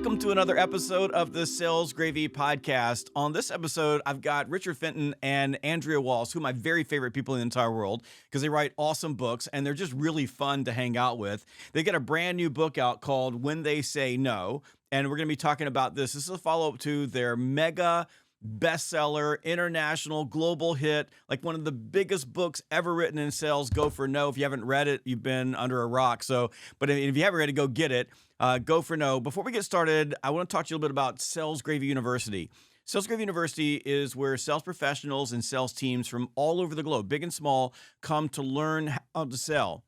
Welcome to another episode of the Sales Gravy Podcast. On this episode, I've got Richard Fenton and Andrea Waltz, who are my very favorite people in the entire world because they write awesome books and they're just really fun to hang out with. They got a brand new book out called When They Say No, and we're going to be talking about this. This is a follow-up to their mega bestseller, international, global hit, like one of the biggest books ever written in sales, Go for No. If you haven't read it, you've been under a rock. But if you haven't read it, go get it. Go for No. Before we get started, I want to talk to you a little bit about Sales Gravy University. Sales Gravy University is where sales professionals and sales teams from all over the globe, big and small, come to learn how to sell.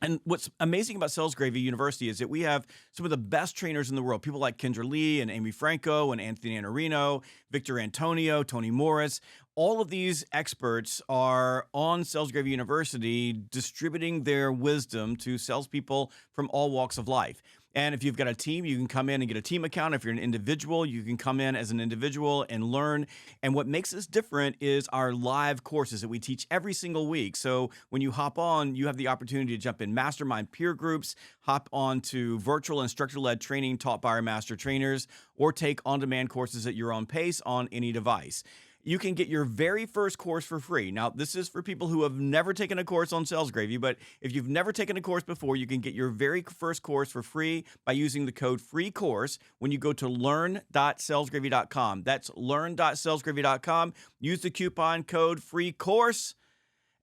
And what's amazing about Sales Gravy University is that we have some of the best trainers in the world, people like Kendra Lee and Amy Franco and Anthony Iannarino, Victor Antonio, Tony Morris. All of these experts are on Sales Gravy University distributing their wisdom to salespeople from all walks of life. And if you've got a team, you can come in and get a team account. If you're an individual, you can come in as an individual and learn. And what makes us different is our live courses that we teach every single week. So when you hop on, you have the opportunity to jump in mastermind peer groups, hop on to virtual instructor-led training taught by our master trainers, or take on-demand courses at your own pace on any device. You can get your very first course for free. Now, this is for people who have never taken a course on Sales Gravy, but if you've never taken a course before, you can get your very first course for free by using the code FREECOURSE when you go to learn.salesgravy.com. That's learn.salesgravy.com. Use the coupon code FREECOURSE.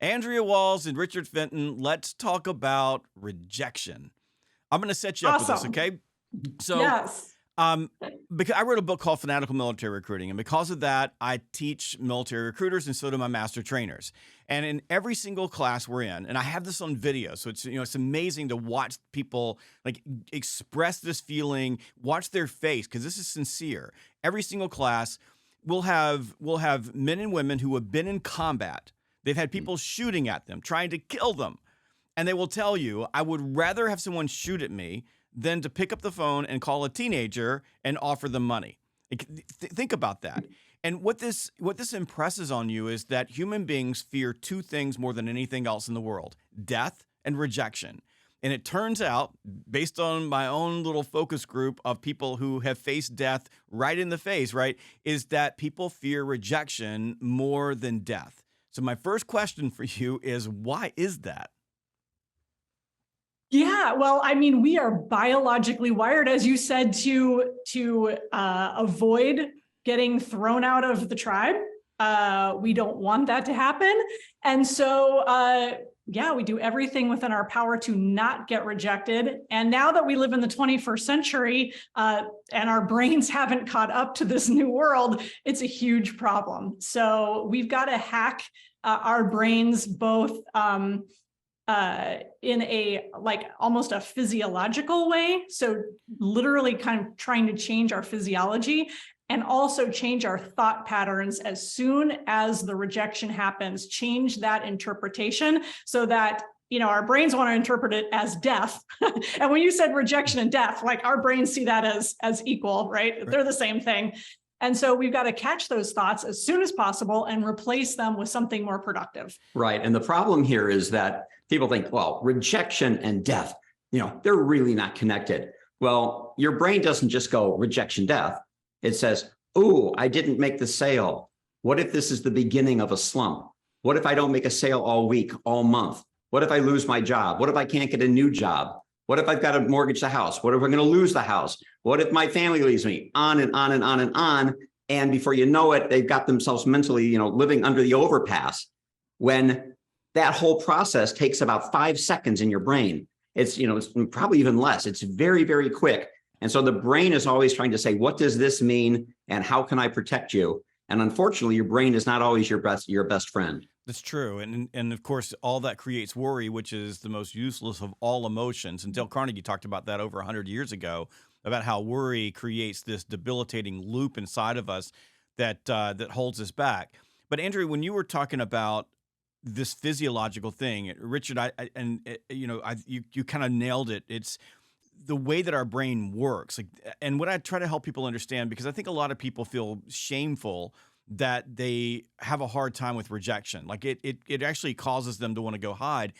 Andrea Waltz and Richard Fenton, let's talk about rejection. I'm going to set you up with this, okay? So, yes. Because I wrote a book called Fanatical Military Recruiting, and because of that, I teach military recruiters, and so do my master trainers. And in every single class we're in, and I have this on video, so it's amazing to watch people like express this feeling, watch their face, because this is sincere. Every single class, we'll have men and women who have been in combat. They've had people shooting at them, trying to kill them, and they will tell you, "I would rather have someone shoot at me than to pick up the phone and call a teenager and offer them money." Think about that. And what this impresses on you is that human beings fear two things more than anything else in the world: death and rejection. And it turns out, based on my own little focus group of people who have faced death right in the face, right, is that people fear rejection more than death. So my first question for you is, why is that? Yeah, well, I mean, we are biologically wired, as you said, to avoid getting thrown out of the tribe. We don't want that to happen. And so, we do everything within our power to not get rejected. And now that we live in the 21st century and our brains haven't caught up to this new world, it's a huge problem. So we've got to hack our brains both in a almost a physiological way. So literally kind of trying to change our physiology and also change our thought patterns as soon as the rejection happens, change that interpretation so that, our brains want to interpret it as death. And when you said rejection and death, like our brains see that as equal, right? They're the same thing. And so we've got to catch those thoughts as soon as possible and replace them with something more productive. Right. And the problem here is that people think, well, rejection and death, they're really not connected. Well, your brain doesn't just go rejection, death. It says, oh, I didn't make the sale. What if this is the beginning of a slump? What if I don't make a sale all week, all month? What if I lose my job? What if I can't get a new job? What if I've got to mortgage the house? What if we're going to lose the house? What if my family leaves me? On and on and on and on. And before you know it, they've got themselves mentally, living under the overpass, when that whole process takes about 5 seconds in your brain. It's probably even less. It's very, very quick. And so the brain is always trying to say, what does this mean? And how can I protect you? And unfortunately, your brain is not always your best friend. That's true. And of course, all that creates worry, which is the most useless of all emotions. And Dale Carnegie talked about that over 100 years ago, about how worry creates this debilitating loop inside of us that holds us back. But Andrea, when you were talking about this physiological thing, Richard, you kind of nailed it. It's the way that our brain works. And what I try to help people understand, because I think a lot of people feel shameful that they have a hard time with rejection. Like it actually causes them to want to go hide.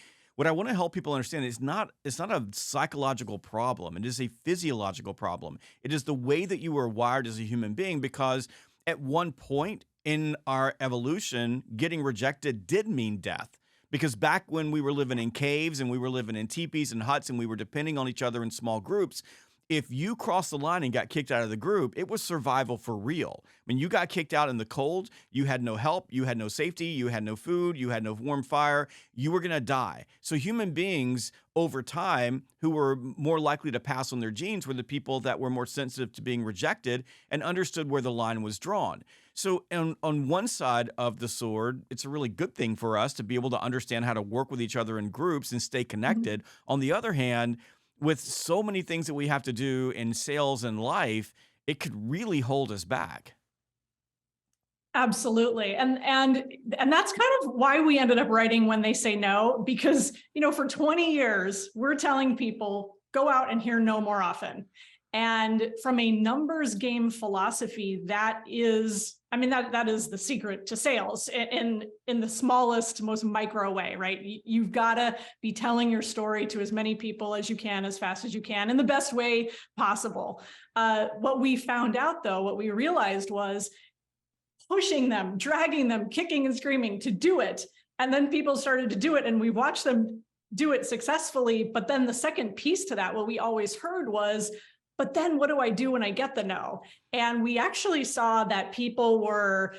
what I want to help people understand is it's not a psychological problem. It is a physiological problem. It is the way that you were wired as a human being, because at one point in our evolution, getting rejected did mean death. Because back when we were living in caves and we were living in teepees and huts and we were depending on each other in small groups, if you crossed the line and got kicked out of the group, it was survival for real. When you got kicked out in the cold, you had no help, you had no safety, you had no food, you had no warm fire, you were going to die. So human beings over time who were more likely to pass on their genes were the people that were more sensitive to being rejected and understood where the line was drawn. So on one side of the sword, it's a really good thing for us to be able to understand how to work with each other in groups and stay connected. Mm-hmm. On the other hand, with so many things that we have to do in sales and life, it could really hold us back. Absolutely. And that's kind of why we ended up writing When They Say No, because, for 20 years, we're telling people, go out and hear no more often. And from a numbers game philosophy, that is the secret to sales in the smallest, most micro way, right? You've got to be telling your story to as many people as you can, as fast as you can, in the best way possible. What we found out, though, what we realized was pushing them, dragging them, kicking and screaming to do it. And then people started to do it, and we watched them do it successfully. But then the second piece to that, what we always heard was, but then what do I do when I get the no? And we actually saw that people were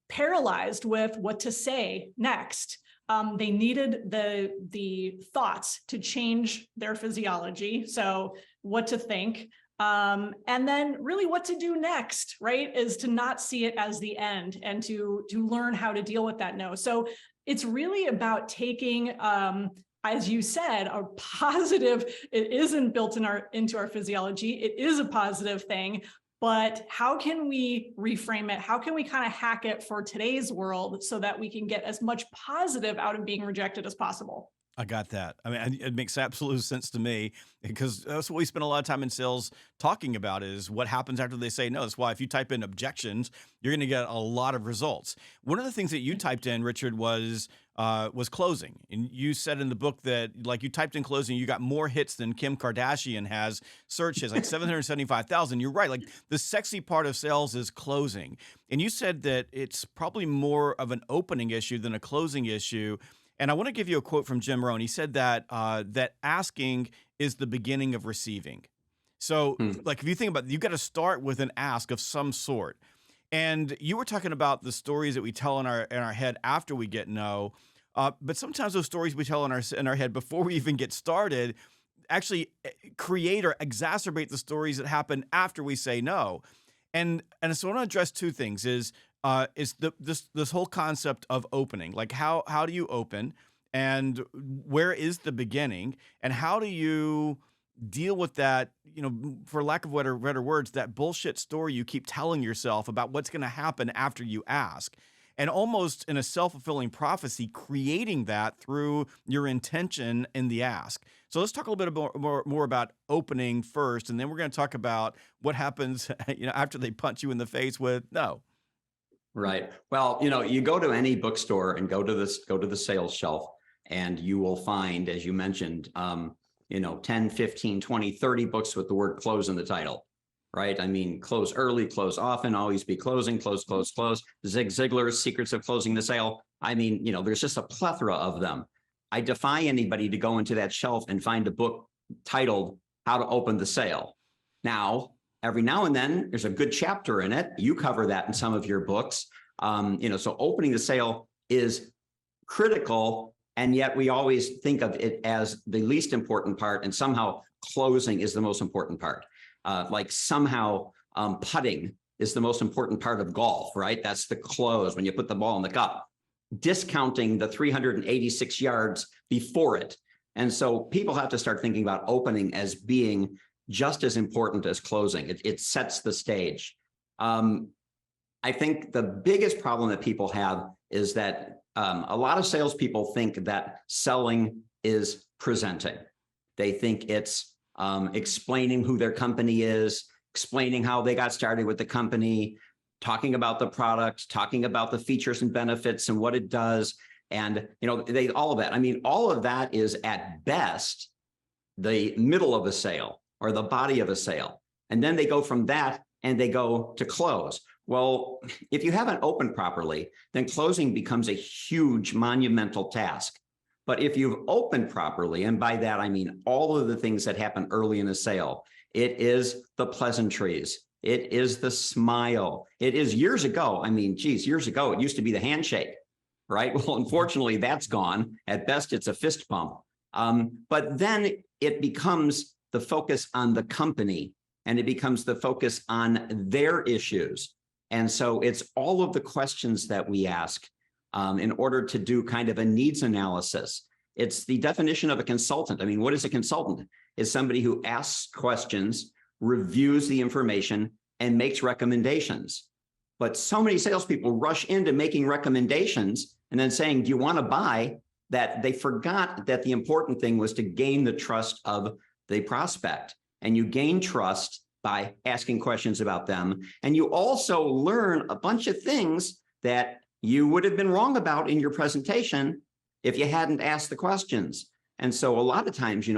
paralyzed with what to say next. They needed the thoughts to change their physiology. So what to think. And then really what to do next, right, is to not see it as the end and to learn how to deal with that no. So it's really about taking, as you said, a positive, it isn't built into our physiology. It is a positive thing, but how can we reframe it? How can we kind of hack it for today's world so that we can get as much positive out of being rejected as possible? I got that. I mean, it makes absolute sense to me, because that's what we spend a lot of time in sales talking about, is what happens after they say no. That's why if you type in objections, you're going to get a lot of results. One of the things that you typed in, Richard, was closing. And you said in the book that, like, you typed in closing, you got more hits than Kim Kardashian has searches, like 775,000. You're right. Like, the sexy part of sales is closing. And you said that it's probably more of an opening issue than a closing issue. And I want to give you a quote from Jim Rohn. He said that that asking is the beginning of receiving. So, like, if you think about it, you've got to start with an ask of some sort. And you were talking about the stories that we tell in our head after we get no, but sometimes those stories we tell in our head before we even get started actually create or exacerbate the stories that happen after we say no. And so I want to address two things: is this whole concept of opening, like how do you open, and where is the beginning, and how do you deal with that, for lack of better words, that bullshit story you keep telling yourself about what's going to happen after you ask, and almost in a self-fulfilling prophecy, creating that through your intention in the ask. So let's talk a little bit more about opening first, and then we're going to talk about what happens, after they punch you in the face with no. Right. Well, you go to any bookstore and go to the sales shelf, and you will find, as you mentioned, 10, 15, 20, 30 books with the word close in the title, right? I mean, close early, close often, always be closing, close, close, close. Zig Ziglar's Secrets of Closing the Sale. I mean, there's just a plethora of them. I defy anybody to go into that shelf and find a book titled How to Open the Sale. Now, every now and then there's a good chapter in it. You cover that in some of your books. So opening the sale is critical. And yet we always think of it as the least important part, and somehow closing is the most important part. Like somehow putting is the most important part of golf, right? That's the close, when you put the ball in the cup, discounting the 386 yards before it. And so people have to start thinking about opening as being just as important as closing. It sets the stage. I think the biggest problem that people have is that a lot of salespeople think that selling is presenting. They think it's explaining who their company is, explaining how they got started with the company, talking about the product, talking about the features and benefits and what it does. And, all of that. I mean, all of that is at best the middle of a sale or the body of a sale. And then they go from that and they go to close. Well, if you haven't opened properly, then closing becomes a huge monumental task. But if you've opened properly, and by that, I mean all of the things that happen early in a sale, it is the pleasantries, it is the smile, it is years ago. I mean, years ago, it used to be the handshake, right? Well, unfortunately, that's gone. At best, it's a fist bump. But then it becomes the focus on the company, and it becomes the focus on their issues. And so it's all of the questions that we ask in order to do kind of a needs analysis. It's the definition of a consultant. I mean, what is a consultant? It's somebody who asks questions, reviews the information, and makes recommendations. But so many salespeople rush into making recommendations and then saying, do you want to buy? That they forgot that the important thing was to gain the trust of the prospect. And you gain trust by asking questions about them. And you also learn a bunch of things that you would have been wrong about in your presentation if you hadn't asked the questions. And so a lot of times,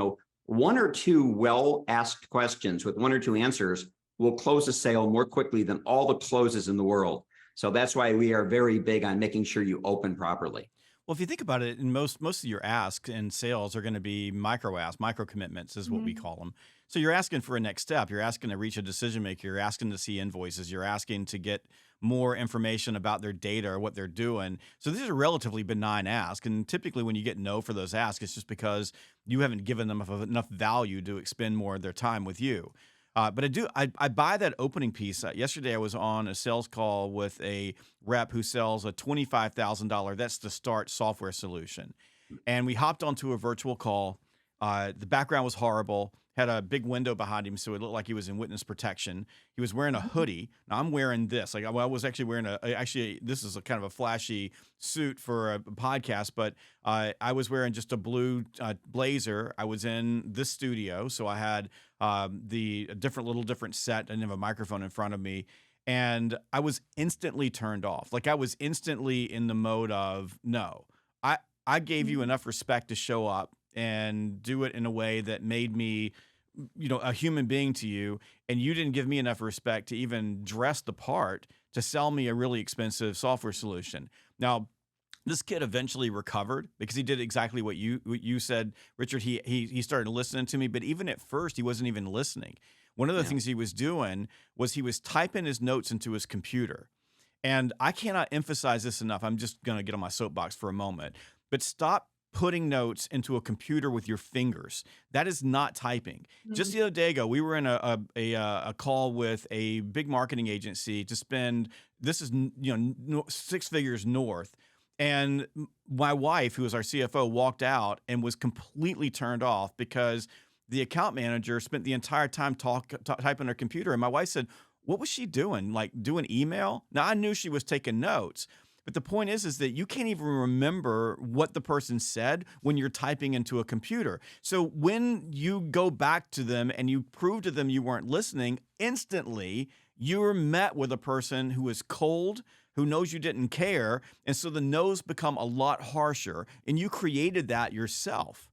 one or two well-asked questions with one or two answers will close a sale more quickly than all the closes in the world. So that's why we are very big on making sure you open properly. Well, if you think about it, in most of your asks in sales are going to be micro asks, micro commitments is what we call them. So you're asking for a next step. You're asking to reach a decision maker. You're asking to see invoices. You're asking to get more information about their data or what they're doing. So these are relatively benign asks. And typically when you get no for those asks, it's just because you haven't given them enough value to expend more of their time with you. But I buy that opening piece. Yesterday, I was on a sales call with a rep who sells a $25,000, that's the start software solution. And we hopped onto a virtual call. The background was horrible, had a big window behind him, so it looked like he was in witness protection. He was wearing a hoodie. Now I'm wearing this. I was actually wearing this is a kind of a flashy suit for a podcast, but I was wearing just a blue blazer. I was in this studio, so I had the different set. I didn't have a microphone in front of me, and I was instantly turned off. Like I was instantly in the mode of no. I gave you enough respect to show up and do it in a way that made me, a human being to you. And you didn't give me enough respect to even dress the part to sell me a really expensive software solution. Now, this kid eventually recovered because he did exactly what you said, Richard. He started listening to me, but even at first, he wasn't even listening. One of the things he was doing was he was typing his notes into his computer. And I cannot emphasize this enough. I'm just going to get on my soapbox for a moment. But stop putting notes into a computer with your fingers. That is not typing. Just the other day ago, we were in a call with a big marketing agency to spend, this is 6 figures north. And my wife, who was our CFO, walked out and was completely turned off because the account manager spent the entire time typing her computer. And my wife said, what was she doing? Like doing email? Now, I knew she was taking notes. But the point is that you can't even remember what the person said when you're typing into a computer. So when you go back to them and you prove to them you weren't listening, instantly you're met with a person who is cold, who knows you didn't care. And so the no's become a lot harsher, and you created that yourself.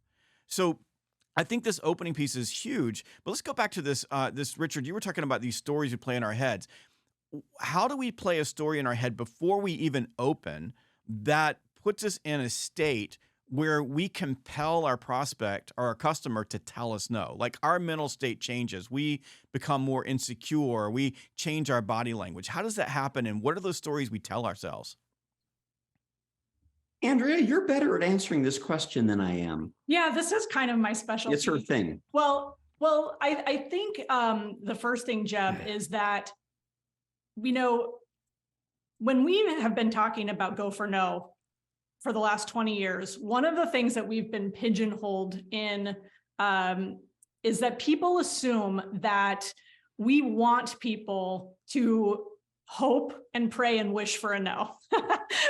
So I think this opening piece is huge. But let's go back to this, Richard, you were talking about these stories we play in our heads. How do we play a story in our head before we even open that puts us in a state where we compel our prospect or our customer to tell us no? Like our mental state changes. We become more insecure. We change our body language. How does that happen? And what are those stories we tell ourselves? Andrea, you're better at answering this question than I am. Yeah, this is kind of my specialty. It's her thing. Well, I think the first thing, Jeb, is that when we have been talking about go for no for the last 20 years, one of the things that we've been pigeonholed in is that people assume that we want people to hope and pray and wish for a no,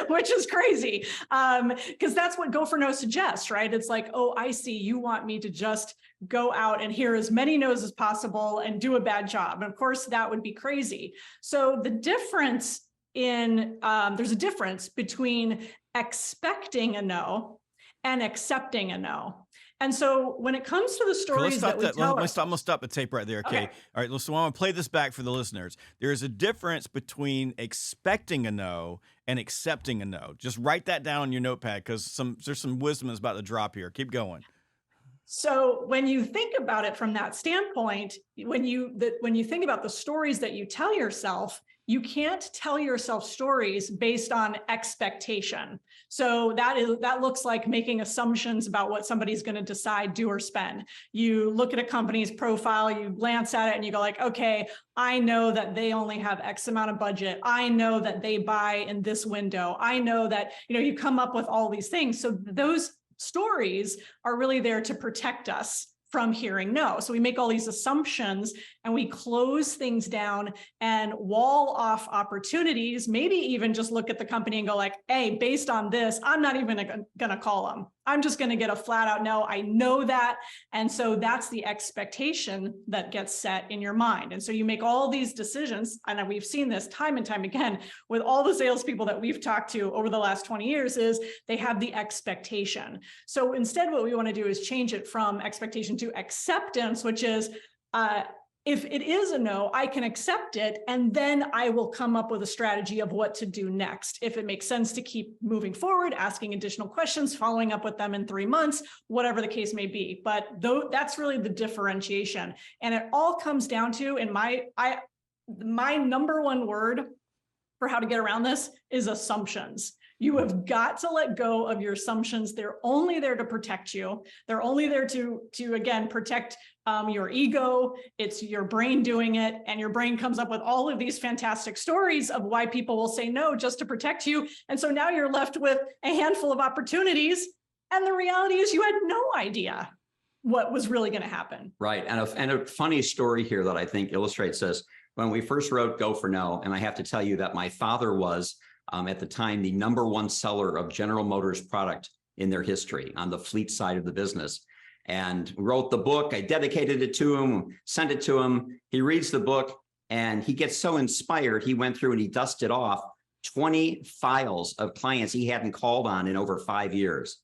which is crazy. Because that's what go for no suggests, right? It's like, oh, I see, you want me to just go out and hear as many no's as possible and do a bad job. And of course, that would be crazy. So the difference there's a difference between expecting a no and accepting a no. And so when it comes to the stories that we tell, I'm gonna stop the tape right there. Okay. All right. So I want to play this back for the listeners. There is a difference between expecting a no and accepting a no. Just write that down on your notepad because there's some wisdom that's about to drop here. Keep going. So when you think about it from that standpoint, when you think about the stories that you tell yourself, you can't tell yourself stories based on expectation. So that looks like making assumptions about what somebody's going to decide, do, or spend. You look at a company's profile, you glance at it, and you go like, okay, I know that they only have X amount of budget. I know that they buy in this window. I know that, you come up with all these things. So those stories are really there to protect us from hearing no. So we make all these assumptions and we close things down and wall off opportunities, maybe even just look at the company and go like, hey, based on this, I'm not even going to call them. I'm just going to get a flat out no. I know that. And so that's the expectation that gets set in your mind. And so you make all these decisions. And we've seen this time and time again with all the salespeople that we've talked to over the last 20 years is they have the expectation. So instead, what we want to do is change it from expectation to acceptance, which is, if it is a no, I can accept it, and then I will come up with a strategy of what to do next. If it makes sense to keep moving forward, asking additional questions, following up with them in 3 months, whatever the case may be. But that's really the differentiation. And it all comes down to, in my number one word for how to get around this is assumptions. You have got to let go of your assumptions. They're only there to protect you. They're only there to again, protect your ego. It's your brain doing it. And your brain comes up with all of these fantastic stories of why people will say no just to protect you. And so now you're left with a handful of opportunities. And the reality is you had no idea what was really going to happen. Right. And a funny story here that I think illustrates this. When we first wrote Go for No, and I have to tell you that my father was at the time the #1 seller of General Motors product in their history on the fleet side of the business, and wrote the book. I dedicated it to him, sent it to him. He reads the book and he gets so inspired. He went through and he dusted off 20 files of clients he hadn't called on in over 5 years.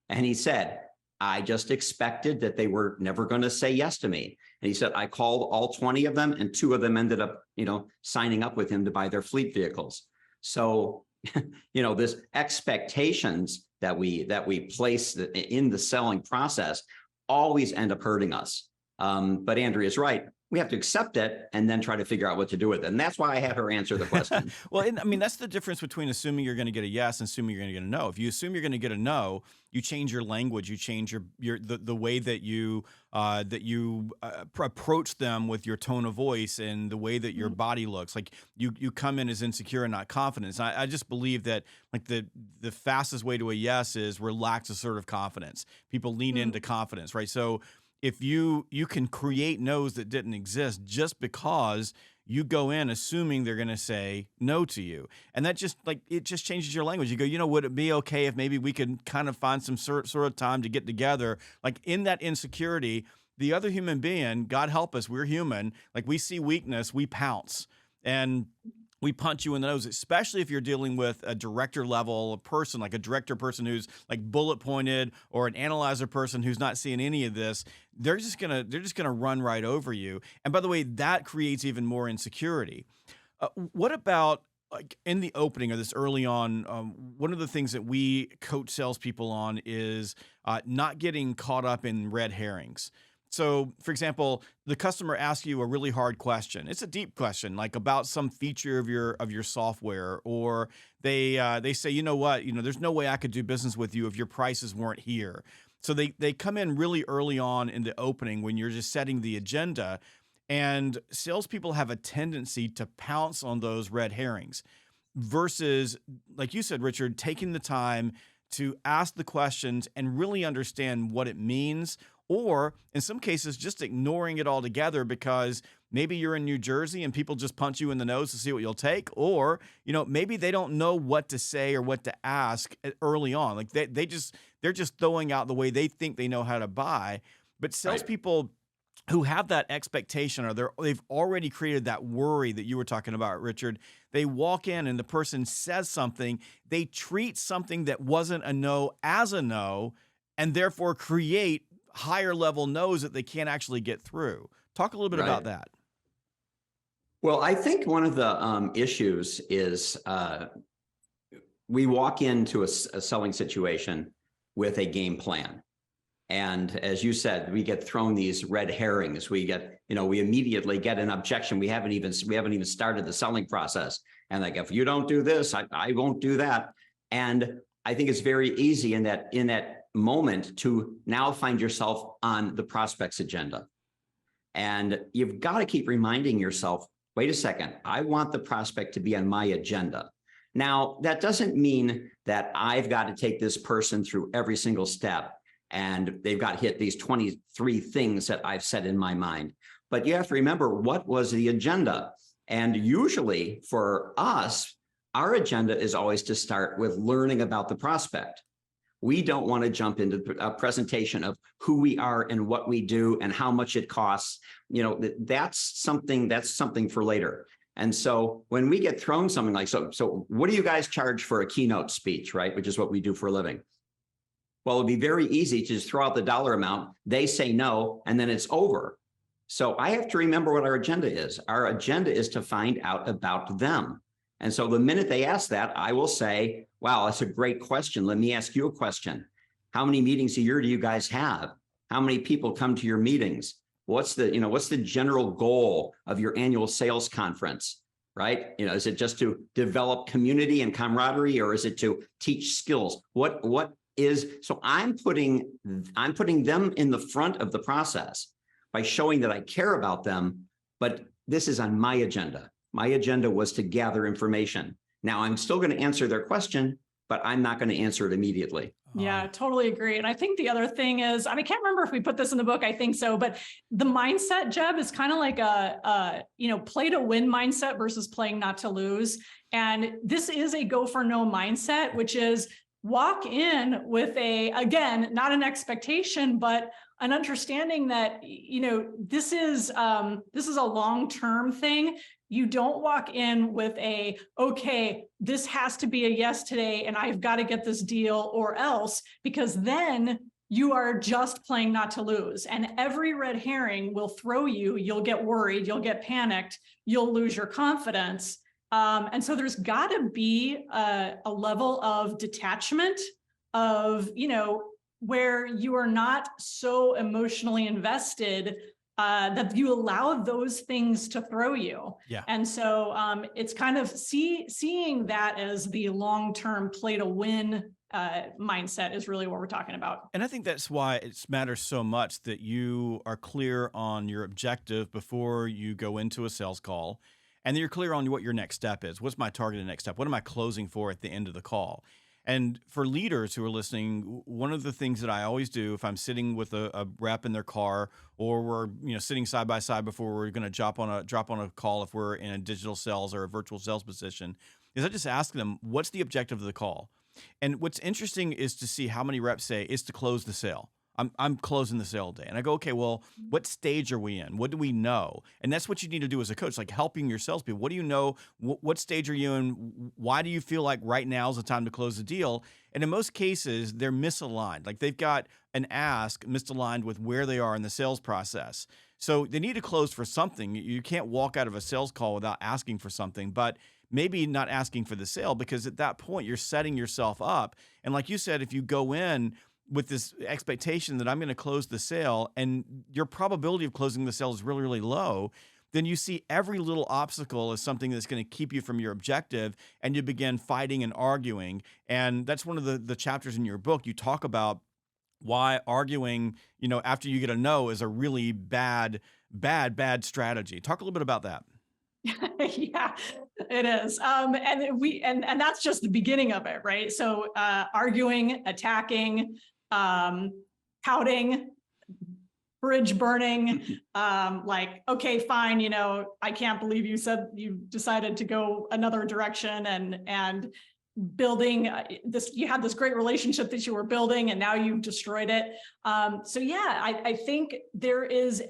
And he said, I just expected that they were never going to say yes to me. And he said, I called all 20 of them and 2 of them ended up, signing up with him to buy their fleet vehicles. So, this expectations that we place in the selling process always end up hurting us. But Andrea's right. We have to accept it and then try to figure out what to do with it. And that's why I had her answer the question. Well, that's the difference between assuming you're going to get a yes and assuming you're going to get a no. If you assume you're going to get a no, you change your language, you change the way that you approach them with your tone of voice and the way that your body looks. Like you come in as insecure and not confident. I just believe that like the fastest way to a yes is relax assertive confidence. People lean into confidence, right? So if you can create no's that didn't exist just because you go in assuming they're going to say no to you. And that just it just changes your language. You go, would it be okay if maybe we could kind of find some sort of time to get together? Like in that insecurity, the other human being, God help us, we're human. Like we see weakness, we pounce. And we punch you in the nose, especially if you're dealing with a director level person, like a director person who's like bullet pointed, or an analyzer person who's not seeing any of this. They're just gonna run right over you. And by the way, that creates even more insecurity. What about like in the opening or this early on? One of the things that we coach salespeople on is not getting caught up in red herrings. So, for example, the customer asks you a really hard question. It's a deep question, like about some feature of your software, or they say, you know what, there's no way I could do business with you if your prices weren't here. So they come in really early on in the opening when you're just setting the agenda, and salespeople have a tendency to pounce on those red herrings versus, like you said, Richard, taking the time to ask the questions and really understand what it means. Or in some cases, just ignoring it altogether because maybe you're in New Jersey and people just punch you in the nose to see what you'll take. Or, maybe they don't know what to say or what to ask early on. Like they're just throwing out the way they think they know how to buy. But salespeople who have that expectation, or they've already created that worry that you were talking about, Richard. They walk in and the person says something, they treat something that wasn't a no as a no, and therefore create higher level no's that they can't actually get through. Talk a little bit about that. Well, I think one of the issues is we walk into a selling situation with a game plan. And as you said, we get thrown these red herrings. We get, we immediately get an objection. We haven't even started the selling process. And like, if you don't do this, I won't do that. And I think it's very easy in that moment to now find yourself on the prospect's agenda. And you've got to keep reminding yourself, wait a second, I want the prospect to be on my agenda. Now, that doesn't mean that I've got to take this person through every single step and they've got to hit these 23 things that I've set in my mind. But you have to remember, what was the agenda? And usually for us, our agenda is always to start with learning about the prospect. We don't want to jump into a presentation of who we are and what we do and how much it costs. That's something for later. And so when we get thrown something like, so what do you guys charge for a keynote speech, right? Which is what we do for a living. Well, it'd be very easy to just throw out the dollar amount. They say no, and then it's over. So I have to remember what our agenda is. Our agenda is to find out about them. And so the minute they ask that, I will say, wow, that's a great question. Let me ask you a question. How many meetings a year do you guys have? How many people come to your meetings? What's the general goal of your annual sales conference, right? Is it just to develop community and camaraderie, or is it to teach skills? So I'm putting them in the front of the process by showing that I care about them, but this is on my agenda. My agenda was to gather information. Now I'm still going to answer their question, but I'm not going to answer it immediately. Yeah, totally agree. And I think the other thing is, I can't remember if we put this in the book, I think so, but the mindset, Jeb, is kind of like a play to win mindset versus playing not to lose. And this is a go for no mindset, which is walk in with again, not an expectation, but an understanding that, this is a long-term thing. You don't walk in with okay, this has to be a yes today, and I've got to get this deal or else, because then you are just playing not to lose. And every red herring will throw you. You'll get worried, you'll get panicked, you'll lose your confidence. And so there's got to be a level of detachment of, where you are not so emotionally invested that you allow those things to throw you. Yeah. And so it's kind of seeing that as the long-term play to win mindset is really what we're talking about. And I think that's why it matters so much that you are clear on your objective before you go into a sales call, and that you're clear on what your next step is. What's my targeted next step? What am I closing for at the end of the call? And for leaders who are listening, one of the things that I always do if I'm sitting with a rep in their car, or we're sitting side by side before we're going to drop on a call if we're in a digital sales or a virtual sales position, is I just ask them, what's the objective of the call? And what's interesting is to see how many reps say is to close the sale. I'm closing the sale today. And I go, okay, well, what stage are we in? What do we know? And that's what you need to do as a coach, like helping your salespeople. What do you know? What stage are you in? Why do you feel like right now is the time to close the deal? And in most cases, they're misaligned. Like they've got an ask misaligned with where they are in the sales process. So they need to close for something. You can't walk out of a sales call without asking for something, but maybe not asking for the sale, because at that point you're setting yourself up. And like you said, if you go in with this expectation that I'm going to close the sale and your probability of closing the sale is really, really low, then you see every little obstacle as something that's going to keep you from your objective, and you begin fighting and arguing. And that's one of the chapters in your book. You talk about why arguing, after you get a no is a really bad strategy. Talk a little bit about that. Yeah, it is. And that's just the beginning of it, right? So arguing, attacking, pouting, bridge burning, okay, fine, I can't believe you said you decided to go another direction, and building you had this great relationship that you were building and now you've destroyed it. So yeah, I think there is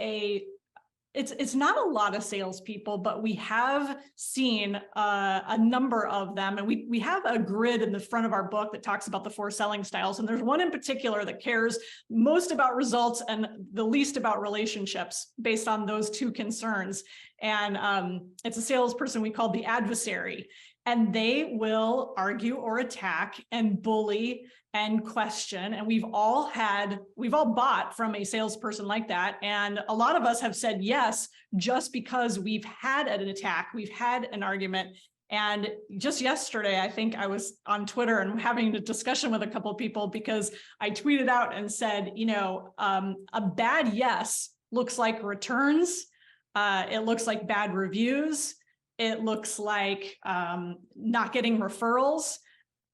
it's not a lot of salespeople, but we have seen a number of them. And we have a grid in the front of our book that talks about the 4 selling styles. And there's one in particular that cares most about results and the least about relationships based on those 2 concerns. And it's a salesperson we call the adversary. And they will argue or attack and bully and question. And we've all bought from a salesperson like that. And a lot of us have said yes, just because we've had an attack, we've had an argument. And just yesterday, I think I was on Twitter and having a discussion with a couple of people because I tweeted out and said, a bad yes looks like returns. It looks like bad reviews. It looks like not getting referrals.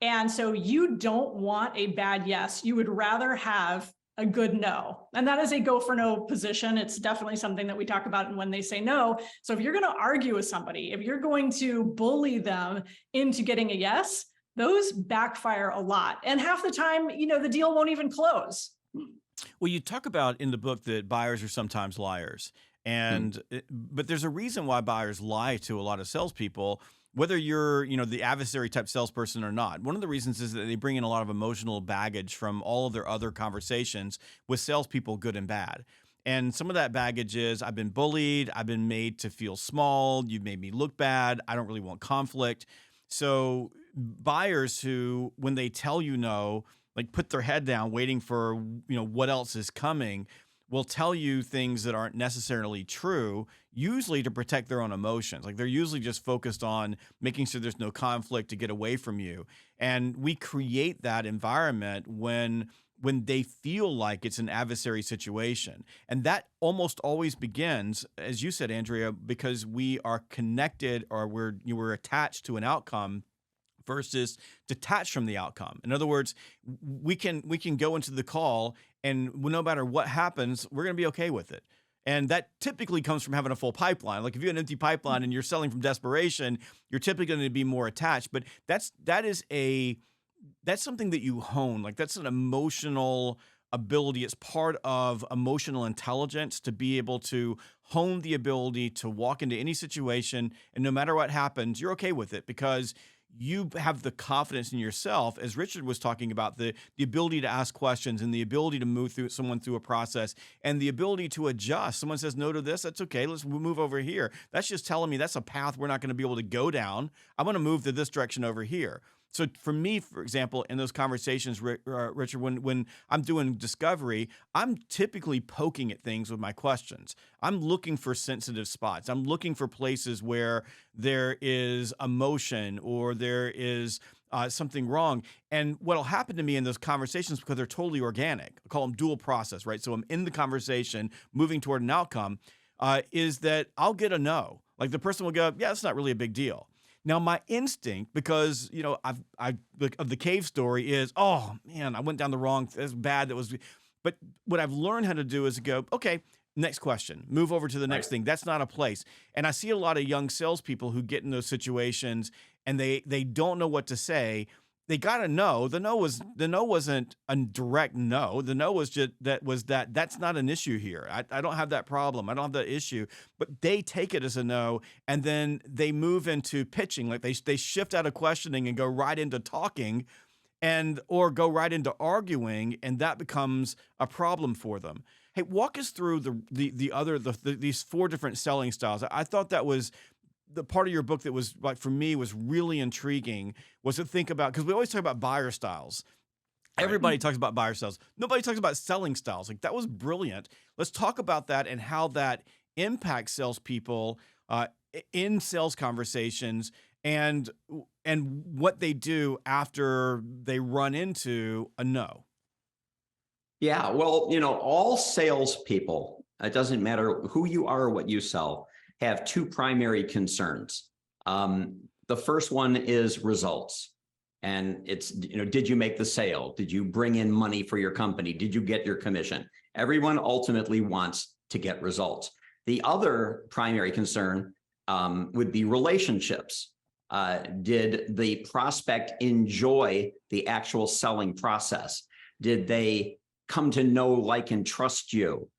And so you don't want a bad yes. You would rather have a good no. And that is a go for no position. It's definitely something that we talk about when they say no. So if you're going to argue with somebody, if you're going to bully them into getting a yes, those backfire a lot. And half the time, the deal won't even close. Well, you talk about in the book that buyers are sometimes liars. But there's a reason why buyers lie to a lot of salespeople, whether you're, the adversary type salesperson or not. One of the reasons is that they bring in a lot of emotional baggage from all of their other conversations with salespeople, good and bad. And some of that baggage is, I've been bullied, I've been made to feel small, you've made me look bad, I don't really want conflict. So buyers who, when they tell you no, like put their head down waiting for, what else is coming, will tell you things that aren't necessarily true, usually to protect their own emotions. Like they're usually just focused on making sure there's no conflict to get away from you. And we create that environment when they feel like it's an adversary situation. And that almost always begins, as you said, Andrea, because we are connected or we're attached to an outcome versus detached from the outcome. In other words, we can go into the call and no matter what happens, we're going to be okay with it. And that typically comes from having a full pipeline. Like if you have an empty pipeline and you're selling from desperation, you're typically going to be more attached. But that's something that you hone. Like that's an emotional ability. It's part of emotional intelligence to be able to hone the ability to walk into any situation. And no matter what happens, you're okay with it because you have the confidence in yourself, as Richard was talking about, the ability to ask questions and the ability to move someone through a process and the ability to adjust. Someone says no to this, that's okay, let's move over here. That's just telling me that's a path we're not going to be able to go down. I want to move to this direction over here. So for me, for example, in those conversations, Richard, when I'm doing discovery, I'm typically poking at things with my questions. I'm looking for sensitive spots. I'm looking for places where there is emotion or there is something wrong. And what'll happen to me in those conversations, because they're totally organic, I call them dual process, right? So I'm in the conversation, moving toward an outcome, is that I'll get a no. Like the person will go, yeah, it's not really a big deal. Now, my instinct, because, of the cave story is, oh, man, I went down the wrong, that's bad, but what I've learned how to do is go, okay, next question, move over to the next thing. That's not a place. And I see a lot of young salespeople who get in those situations and they don't know what to say. They got to know. The no wasn't a direct no. The no was just that's not an issue here. I don't have that problem. I don't have that issue. But they take it as a no, and then they move into pitching. Like they shift out of questioning and go right into talking, or go right into arguing, and that becomes a problem for them. Hey, walk us through these 4 different selling styles. I thought that was the part of your book that was, like, for me, was really intriguing, was to think about, because we always talk about buyer styles. Everybody talks about buyer styles. Nobody talks about selling styles. Like, that was brilliant. Let's talk about that and how that impacts salespeople in sales conversations and what they do after they run into a no. Yeah, well, all salespeople, it doesn't matter who you are or what you sell, have 2 primary concerns. The first one is results. And it's, did you make the sale? Did you bring in money for your company? Did you get your commission? Everyone ultimately wants to get results. The other primary concern would be relationships. Did the prospect enjoy the actual selling process? Did they come to know, like, and trust you?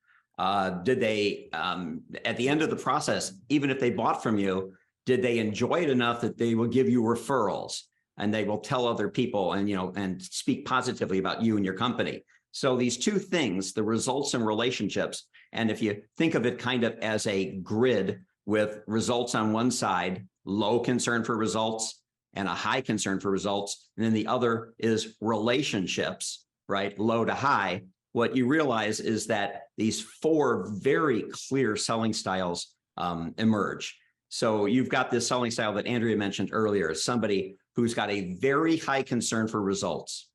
Did they, at the end of the process, even if they bought from you, did they enjoy it enough that they will give you referrals and they will tell other people and, and speak positively about you and your company? So these two things, the results and relationships, and if you think of it kind of as a grid with results on one side, low concern for results, and a high concern for results, and then the other is relationships, right? Low to high. What you realize is that these four very clear selling styles emerge. So you've got this selling style that Andrea mentioned earlier, somebody who's got a very high concern for results.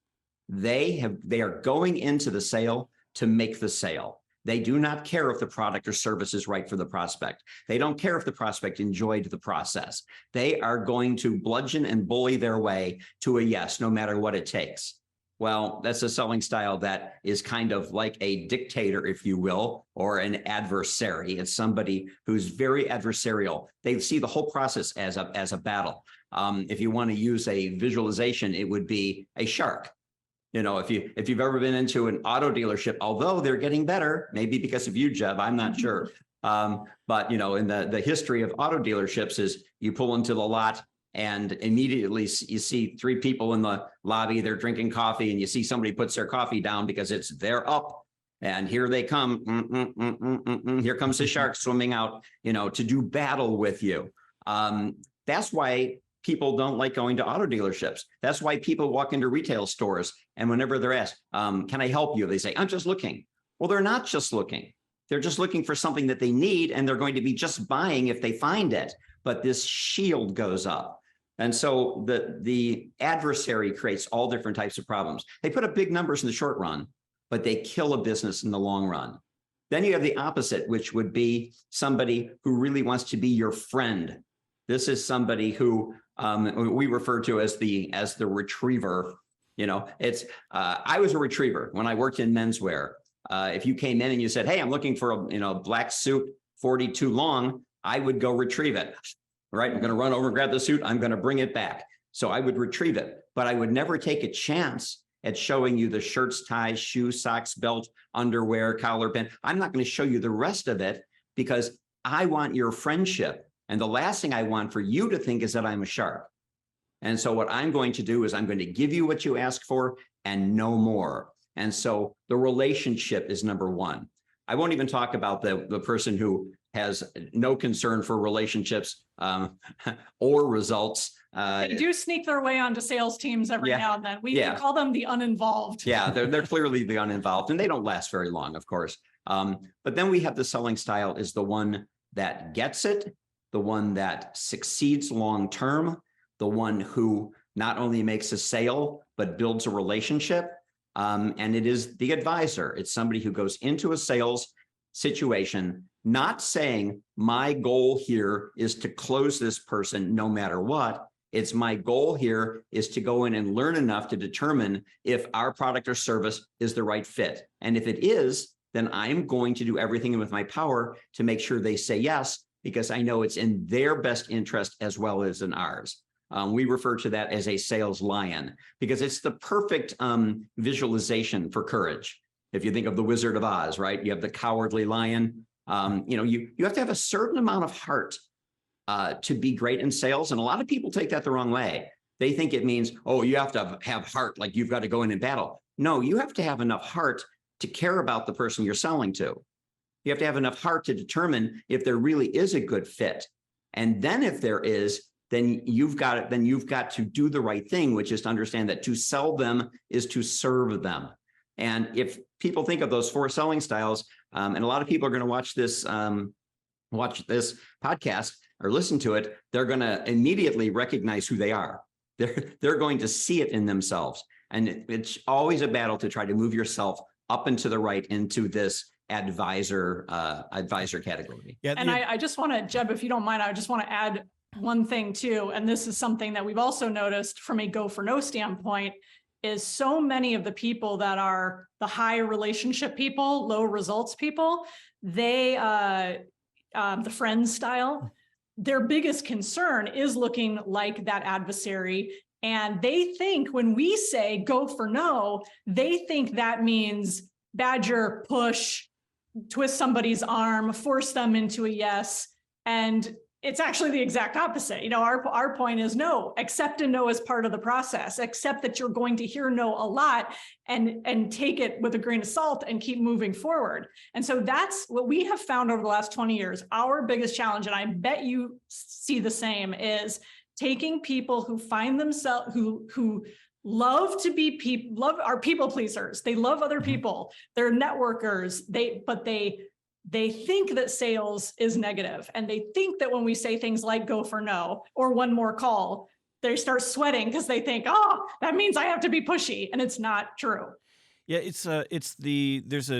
They are going into the sale to make the sale. They do not care if the product or service is right for the prospect. They don't care if the prospect enjoyed the process. They are going to bludgeon and bully their way to a yes, no matter what it takes. Well, that's a selling style that is kind of like a dictator, if you will, or an adversary. It's somebody who's very adversarial. They see the whole process as a battle. If you want to use a visualization, it would be a shark. If you've ever been into an auto dealership, although they're getting better, maybe because of you, Jeb, I'm not sure. But in the history of auto dealerships is you pull into the lot and immediately you see three people in the lobby, they're drinking coffee, and you see somebody puts their coffee down because they're up, and here they come. Here comes the shark swimming out, to do battle with you. That's why people don't like going to auto dealerships. That's why people walk into retail stores, and whenever they're asked, can I help you? They say, I'm just looking. Well, they're not just looking. They're just looking for something that they need, and they're going to be just buying if they find it. But this shield goes up. And so the adversary creates all different types of problems. They put up big numbers in the short run, but they kill a business in the long run. Then you have the opposite, which would be somebody who really wants to be your friend. This is somebody who we refer to as the retriever. I was a retriever when I worked in menswear. If you came in and you said, hey, I'm looking for a black suit, 42 long, I would go retrieve it. Right? I'm going to run over and grab the suit. I'm going to bring it back. So I would retrieve it, but I would never take a chance at showing you the shirts, ties, shoes, socks, belt, underwear, collar pin. I'm not going to show you the rest of it because I want your friendship. And the last thing I want for you to think is that I'm a shark. And so what I'm going to do is I'm going to give you what you ask for and no more. And so the relationship is number one. I won't even talk about the person who has no concern for relationships or results. They do sneak their way onto sales teams every now and then. We call them the uninvolved. Yeah, they're clearly the uninvolved, and they don't last very long, of course. But then we have the selling style is the one that gets it, the one that succeeds long term, the one who not only makes a sale, but builds a relationship. And it is the advisor. It's somebody who goes into a sales situation, not saying my goal here is to close this person no matter what. It's my goal here is to go in and learn enough to determine if our product or service is the right fit. And if it is, then I'm going to do everything with my power to make sure they say yes, because I know it's in their best interest as well as in ours. We refer to that as a sales lion because it's the perfect visualization for courage. If you think of the Wizard of Oz, right? You have the cowardly lion. You have to have a certain amount of heart to be great in sales. And a lot of people take that the wrong way. They think it means, oh, you have to have heart, like you've got to go in and battle. No, you have to have enough heart to care about the person you're selling to. You have to have enough heart to determine if there really is a good fit. And then if there is, then you've got to do the right thing, which is to understand that to sell them is to serve them. And if people think of those four selling styles, and a lot of people are going to watch this podcast or listen to it, they're going to immediately recognize who they are. They're going to see it in themselves. And it's always a battle to try to move yourself up and to the right into this advisor category. Yeah, and I just want to, Jeb, if you don't mind, I just want to add one thing too. And this is something that we've also noticed from a go for no standpoint is so many of the people that are the high relationship people, low results people, they, the friends style, their biggest concern is looking like that adversary. And they think when we say go for no, they think that means badger, push, twist somebody's arm, force them into a yes. And it's actually the exact opposite. Our point is no, accept a no as part of the process, accept that you're going to hear no a lot and take it with a grain of salt and keep moving forward. And so that's what we have found over the last 20 years. Our biggest challenge, and I bet you see the same, is taking people who find themselves, who love to be people, are people pleasers. They love other people. They're networkers. They think that sales is negative, and they think that when we say things like go for no or one more call, they start sweating because they think, oh, that means I have to be pushy, and it's not true. Yeah, there's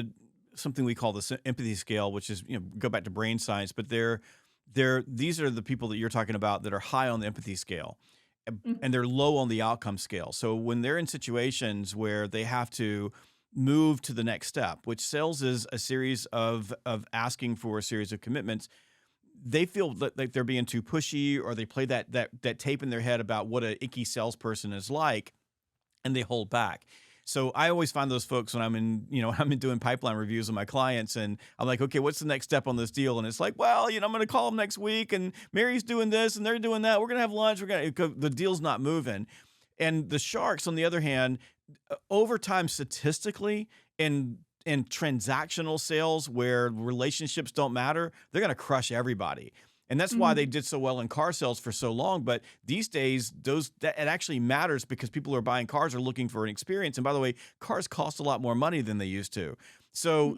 something we call the empathy scale, which is, go back to brain science, but these are the people that you're talking about that are high on the empathy scale, and they're low on the outcome scale. So when they're in situations where they have to move to the next step, which sales is a series of asking for a series of commitments, they feel like they're being too pushy, or they play that tape in their head about what an icky salesperson is like, and they hold back. So I always find those folks when I'm doing pipeline reviews with my clients, and I'm like, okay, what's the next step on this deal? And it's like, well, I'm going to call them next week, and Mary's doing this and they're doing that. We're going to have lunch. The deal's not moving. And the sharks, on the other hand, over time, statistically, in transactional sales where relationships don't matter, they're going to crush everybody. And that's why they did so well in car sales for so long. But these days, it actually matters because people who are buying cars are looking for an experience. And by the way, cars cost a lot more money than they used to. So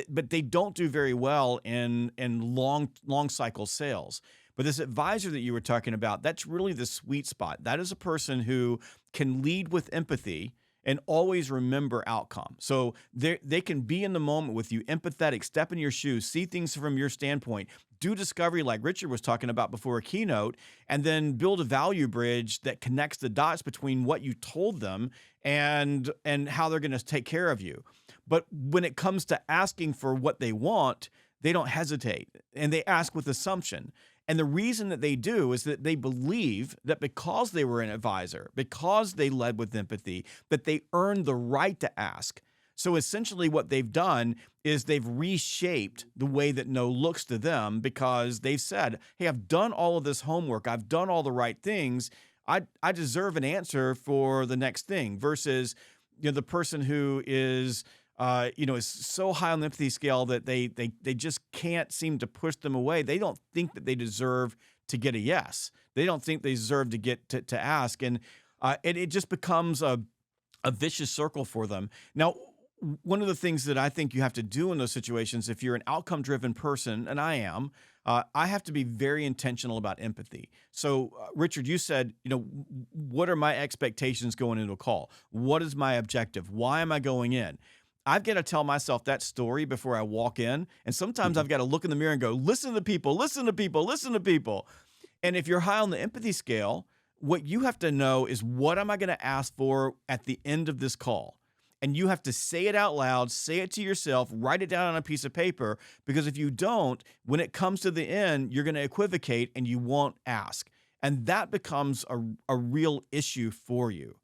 but they don't do very well in long cycle sales. But this advisor that you were talking about, that's really the sweet spot. That is a person who can lead with empathy and always remember outcome. So they can be in the moment with you, empathetic, step in your shoes, see things from your standpoint, do discovery like Richard was talking about before a keynote, and then build a value bridge that connects the dots between what you told them and how they're going to take care of you. But when it comes to asking for what they want, they don't hesitate, and they ask with assumption. And the reason that they do is that they believe that because they were an advisor, because they led with empathy, that they earned the right to ask. So essentially what they've done is they've reshaped the way that no looks to them, because they've said, hey, I've done all of this homework. I've done all the right things. I deserve an answer for the next thing, versus the person who is is so high on the empathy scale that they just can't seem to push them away. They don't think that they deserve to get a yes. They don't think they deserve to get to ask. And it just becomes a vicious circle for them. Now, one of the things that I think you have to do in those situations, if you're an outcome-driven person, and I am, I have to be very intentional about empathy. So, Richard, you said, what are my expectations going into a call? What is my objective? Why am I going in? I've got to tell myself that story before I walk in. And sometimes I've got to look in the mirror and go, listen to people, listen to people, listen to people. And if you're high on the empathy scale, what you have to know is, what am I going to ask for at the end of this call? And you have to say it out loud, say it to yourself, write it down on a piece of paper, because if you don't, when it comes to the end, you're going to equivocate and you won't ask. And that becomes a real issue for you.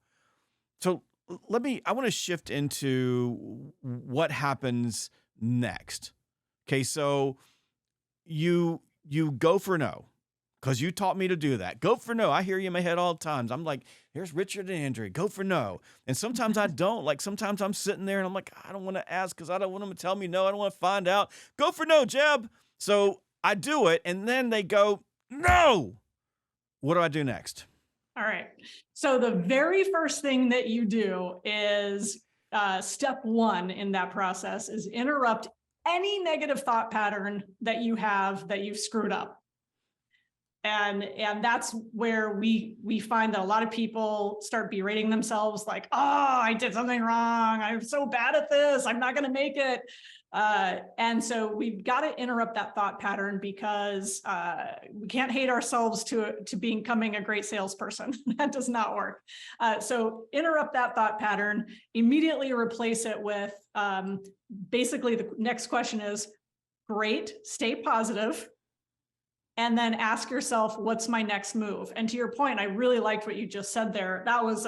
So I want to shift into what happens next. Okay, so you go for no, because you taught me to do that. Go for no. I hear you in my head all the time. I'm like, here's Richard and Andrea, go for no. And sometimes I don't. Like, sometimes I'm sitting there and I'm like, I don't want to ask because I don't want them to tell me no. I don't want to find out. Go for no, Jeb. So I do it, and then they go, no. What do I do next? All right. So the very first thing that you do is step one in that process is interrupt any negative thought pattern that you have that you've screwed up. And that's where we find that a lot of people start berating themselves, like, oh, I did something wrong. I'm so bad at this. I'm not going to make it. And so we've got to interrupt that thought pattern, because we can't hate ourselves to becoming a great salesperson. That does not work. So interrupt that thought pattern, immediately replace it with basically the next question is, great, stay positive. and then ask yourself, what's my next move? And to your point, I really liked what you just said there. That was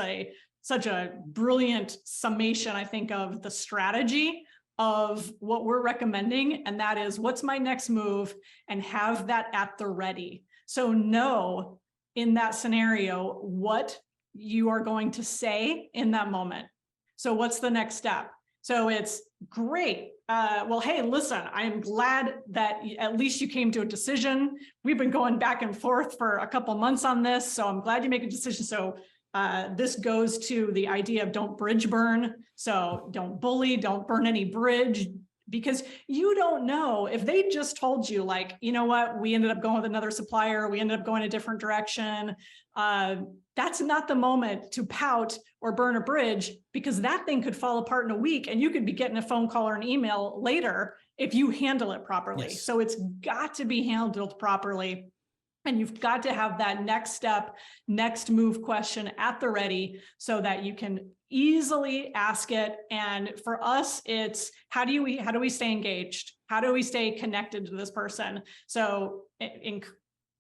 such a brilliant summation, I think, of the strategy of what we're recommending. And that is, what's my next move? And have that at the ready. So know in that scenario what you are going to say in that moment. So what's the next step? So it's great. Well, hey, listen, I'm glad that at least you came to a decision. We've been going back and forth for a couple months on this, so I'm glad you make a decision. So this goes to the idea of don't bridge burn. So don't bully, don't burn any bridge, because you don't know if they just told you, like, you know what, we ended up going with another supplier, we ended up going a different direction. That's not the moment to pout or burn a bridge, because that thing could fall apart in a week and you could be getting a phone call or an email later if you handle it properly. Yes. So it's got to be handled properly. And you've got to have that next step, next move question at the ready so that you can easily ask it. And for us, it's how do we stay engaged? How do we stay connected to this person? So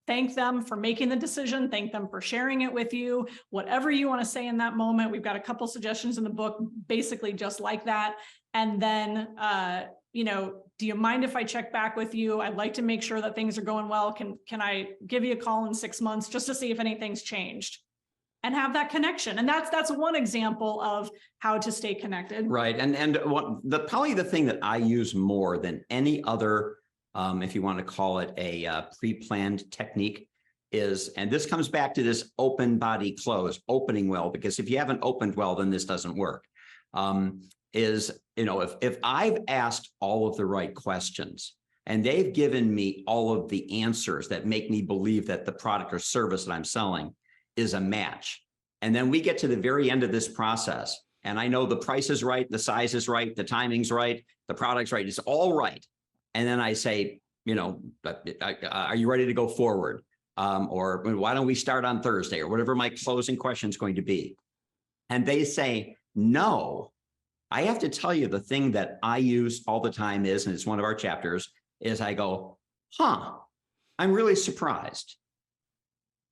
thank them for making the decision. Thank them for sharing it with you. Whatever you want to say in that moment. We've got a couple suggestions in the book, basically just like that. And then, do you mind if I check back with you? I'd like to make sure that things are going well. Can I give you a call in 6 months just to see if anything's changed? And have that connection. And that's one example of how to stay connected. Right. And probably the thing that I use more than any other, if you want to call it a pre-planned technique, is, and this comes back to this open body close, opening well, because if you haven't opened well, then this doesn't work. If I've asked all of the right questions and they've given me all of the answers that make me believe that the product or service that I'm selling is a match. And then we get to the very end of this process and I know the price is right, the size is right, the timing's right, the product's right, it's all right. And then I say, are you ready to go forward? Or why don't we start on Thursday, or whatever my closing question is going to be. And they say, no. I have to tell you, the thing that I use all the time is, and it's one of our chapters, is I go, I'm really surprised.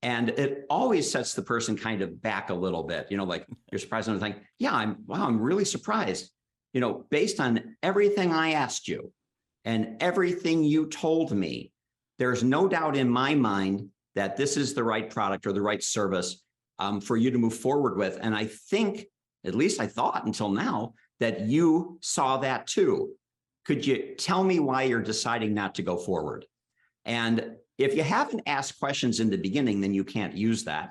And it always sets the person kind of back a little bit, like you're surprised and think, yeah, I'm really surprised, based on everything I asked you and everything you told me, there's no doubt in my mind that this is the right product or the right service for you to move forward with. And I think, at least I thought until now, that you saw that too. Could you tell me why you're deciding not to go forward? And if you haven't asked questions in the beginning, then you can't use that.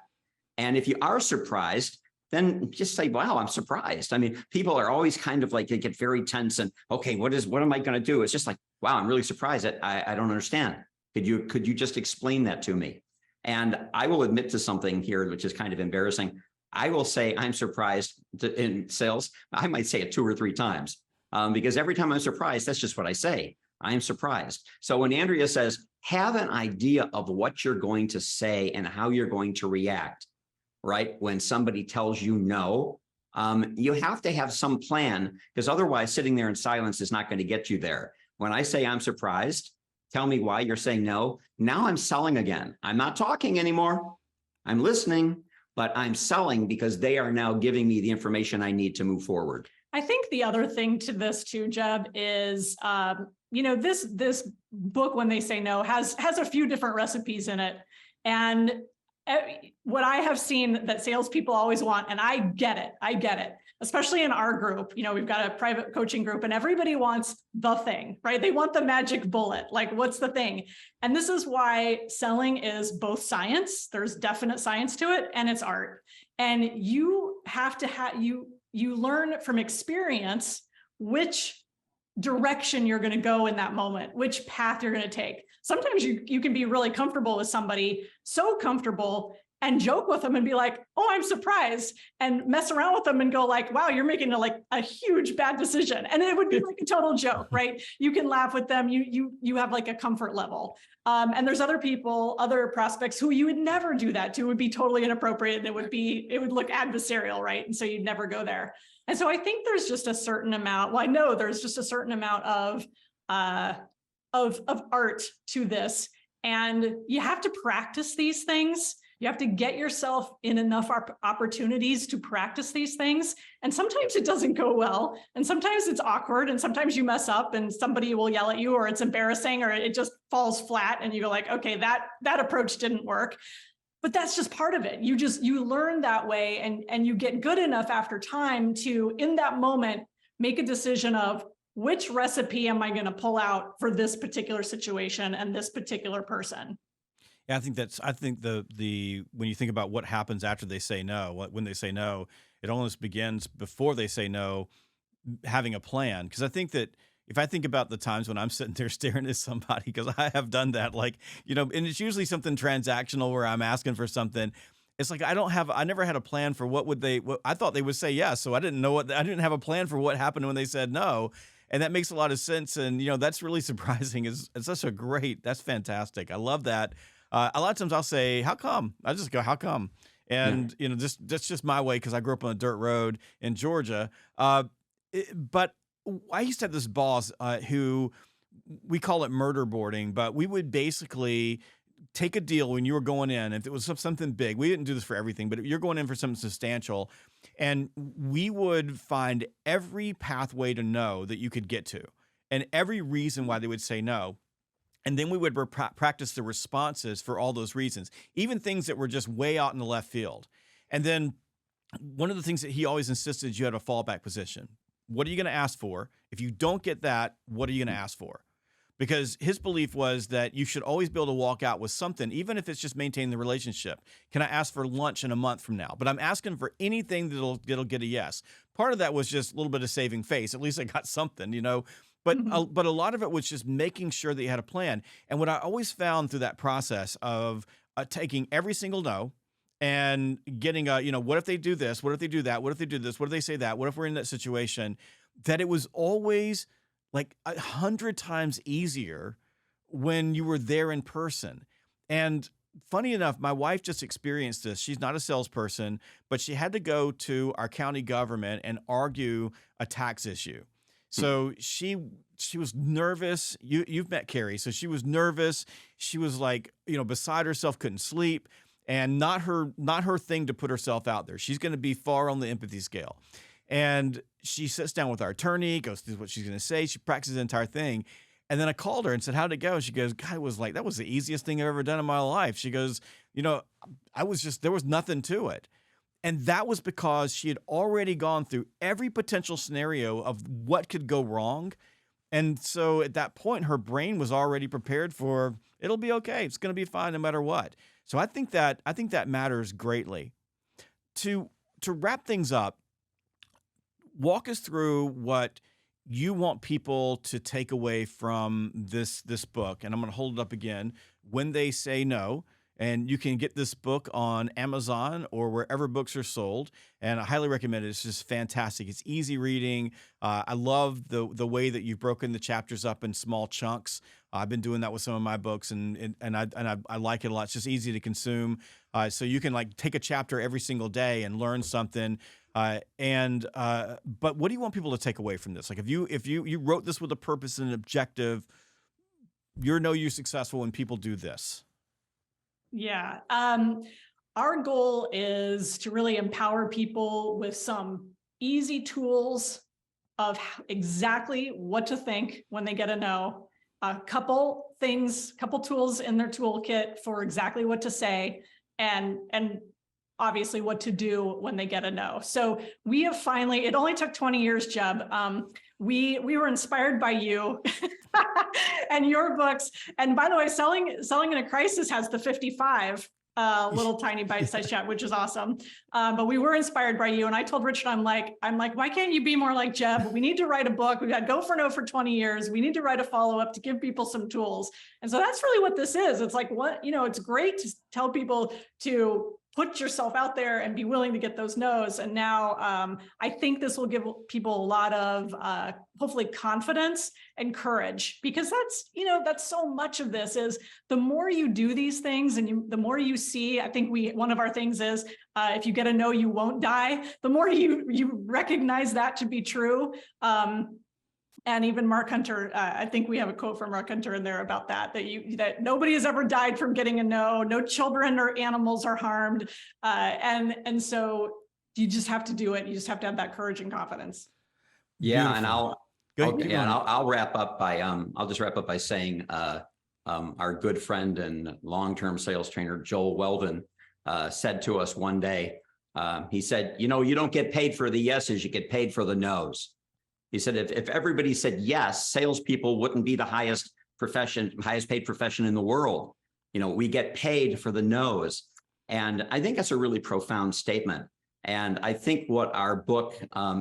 And if you are surprised, then just say, wow, I'm surprised. I mean, people are always kind of like, they get very tense and, okay, what am I going to do? It's just like, wow, I'm really surprised. I don't understand. Could you just explain that to me? And I will admit to something here, which is kind of embarrassing. I will say I'm surprised in sales. I might say it 2 or 3 times because every time I'm surprised, that's just what I say. I'm surprised. So when Andrea says, have an idea of what you're going to say and how you're going to react, right? When somebody tells you no, you have to have some plan, because otherwise sitting there in silence is not going to get you there. When I say I'm surprised, tell me why you're saying no. Now I'm selling again. I'm not talking anymore. I'm listening. But I'm selling because they are now giving me the information I need to move forward. I think the other thing to this too, Jeb, is, this book, when they say no, has a few different recipes in it. And what I have seen that salespeople always want, and I get it, especially in our group, we've got a private coaching group and everybody wants the thing, right? They want the magic bullet. Like, what's the thing? And this is why selling is both science. There's definite science to it, and it's art. And you have to you learn from experience which direction you're going to go in that moment, which path you're going to take. Sometimes you can be really comfortable with somebody, so comfortable, and joke with them and be like, oh, I'm surprised, and mess around with them and go like, wow, you're making a huge bad decision. And it would be like a total joke, right? You can laugh with them. You have like a comfort level. And there's other people, other prospects who you would never do that to. It would be totally inappropriate. And it would look adversarial, right? And so you'd never go there. And so I think there's just a certain amount, well, I know there's just a certain amount of art to this. And you have to practice these things. You have to get yourself in enough opportunities to practice these things. And sometimes it doesn't go well. And sometimes it's awkward. And sometimes you mess up and somebody will yell at you, or it's embarrassing, or it just falls flat. And you go like, okay, that approach didn't work. But that's just part of it. You learn that way, and you get good enough after time to, in that moment, make a decision of which recipe am I going to pull out for this particular situation and this particular person. Yeah, I think the when you think about what happens after they say no, when they say no, it almost begins before they say no, having a plan. Because I think that if I think about the times when I'm sitting there staring at somebody, because I have done that, like, and it's usually something transactional where I'm asking for something. It's like I never had a plan for what I thought they would say yes, so I didn't have a plan for what happened when they said no. And that makes a lot of sense. And, that's really surprising. It's that's fantastic. I love that. A lot of times I'll say, how come? I just go, how come? And, that's just my way, because I grew up on a dirt road in Georgia. But I used to have this boss who, we call it murder boarding, but we would basically take a deal when you were going in. If it was something big, we didn't do this for everything, but if you're going in for something substantial, and we would find every pathway to no that you could get to, and every reason why they would say no. And then we would practice the responses for all those reasons, even things that were just way out in the left field. And then one of the things that he always insisted is you had a fallback position. What are you going to ask for? If you don't get that, what are you going to ask for? Because his belief was that you should always be able to walk out with something, even if it's just maintaining the relationship. Can I ask for lunch in a month from now? But I'm asking for anything that'll get a yes. Part of that was just a little bit of saving face. At least I got something, But a lot of it was just making sure that you had a plan. And what I always found through that process of taking every single no and getting what if they do this? What if they do that? What if they do this? What if they say that? What if we're in that situation? That it was always like 100 times easier when you were there in person. And funny enough, my wife just experienced this. She's not a salesperson, but she had to go to our county government and argue a tax issue. So she was nervous. You've met Carrie. So she was nervous. She was like, beside herself, couldn't sleep, and not her thing to put herself out there. She's going to be far on the empathy scale. And she sits down with our attorney, goes through what she's going to say. She practices the entire thing. And then I called her and said, how'd it go? She goes, God, that was the easiest thing I've ever done in my life. She goes, there was nothing to it. And that was because she had already gone through every potential scenario of what could go wrong. And so at that point, her brain was already prepared for, it'll be okay. It's going to be fine no matter what. So I think that matters greatly. To wrap things up, walk us through what you want people to take away from this book. And I'm going to hold it up again. When They Say No. And you can get this book on Amazon or wherever books are sold. And I highly recommend it. It's just fantastic. It's easy reading. I love the way that you've broken the chapters up in small chunks. I've been doing that with some of my books, and I like it a lot. It's just easy to consume. So you can take a chapter every single day and learn something. But what do you want people to take away from this? Like if you wrote this with a purpose and an objective, you're successful when people do this. Yeah. Our goal is to really empower people with some easy tools of exactly what to think when they get a no. A couple tools in their toolkit for exactly what to say, and obviously what to do when they get a no. So we have finally, it only took 20 years, Jeb. We were inspired by you and your books. And by the way, Selling in a Crisis has the 55 little tiny bite-sized chat, which is awesome. But we were inspired by you. And I told Richard, I'm like, why can't you be more like Jeb? We need to write a book. We've had Go for No for 20 years. We need to write a follow-up to give people some tools. And so that's really what this is. It's like, it's great to tell people to put yourself out there and be willing to get those no's. And now I think this will give people a lot of hopefully confidence and courage, because that's so much of this is the more you do these things and the more you see. I think one of our things is if you get a no, you won't die. The more you recognize that to be true, And even Mark Hunter, I think we have a quote from Mark Hunter in there about that nobody has ever died from getting a no children or animals are harmed. And so you just have to do it. You just have to have that courage and confidence. Yeah. Beautiful. And I'll wrap up by, I'll just wrap up by saying, our good friend and long-term sales trainer, Joel Weldon, said to us one day, he said, you don't get paid for the yeses, you get paid for the nos. He said, if everybody said yes, salespeople wouldn't be the highest paid profession in the world. We get paid for the nos. And I think that's a really profound statement. And I think what our book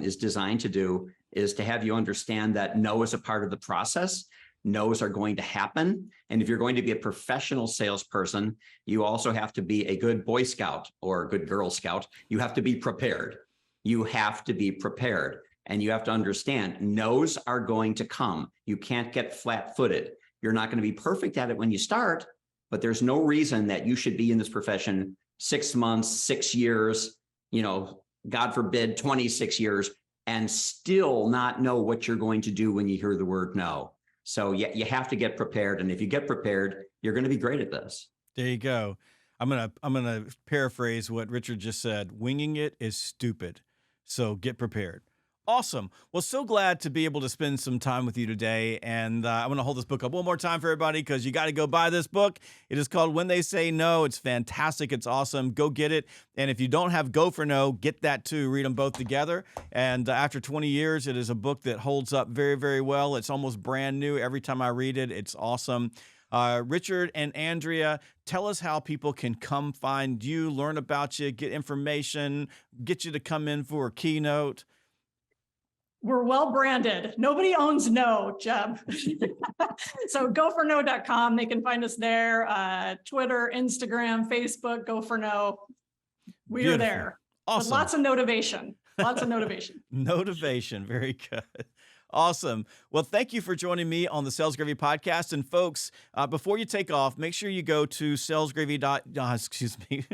is designed to do is to have you understand that no is a part of the process. No's are going to happen. And if you're going to be a professional salesperson, you also have to be a good Boy Scout or a good Girl Scout. You have to be prepared. You have to be prepared. And you have to understand no's are going to come. You can't get flat-footed. You're not going to be perfect at it when you start, but there's no reason that you should be in this profession 6 months, 6 years, God forbid, 26 years, and still not know what you're going to do when you hear the word no. So you have to get prepared. And if you get prepared, you're going to be great at this. There you go. I'm gonna paraphrase what Richard just said. Winging it is stupid. So get prepared. Awesome. Well, so glad to be able to spend some time with you today. And I want to hold this book up one more time for everybody because you got to go buy this book. It is called When They Say No. It's fantastic. It's awesome. Go get it. And if you don't have Go for No, get that too. Read them both together. And after 20 years, it is a book that holds up very, very well. It's almost brand new every time I read it. It's awesome. Richard and Andrea, tell us how people can come find you, learn about you, get information, get you to come in for a keynote. We're well branded. Nobody owns no, Jeb. So goforno.com. They can find us there. Twitter, Instagram, Facebook, Go for No. We're Beautiful. there. Awesome. With lots of motivation. Lots of motivation. Motivation. Very good. Awesome. Well, thank you for joining me on the Sales Gravy podcast. And folks, before you take off, make sure you go to excuse me.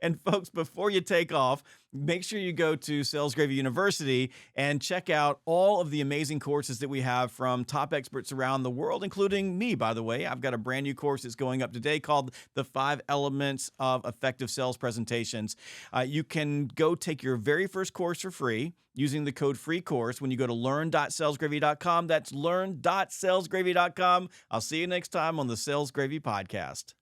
And folks, before you take off, make sure you go to Sales Gravy University and check out all of the amazing courses that we have from top experts around the world, including me, by the way. I've got a brand new course that's going up today called The 5 Elements of Effective Sales Presentations. You can go take your very first course for free using the code FREECOURSE when you go to learn.salesgravy.com. That's learn.salesgravy.com. I'll see you next time on the Sales Gravy Podcast.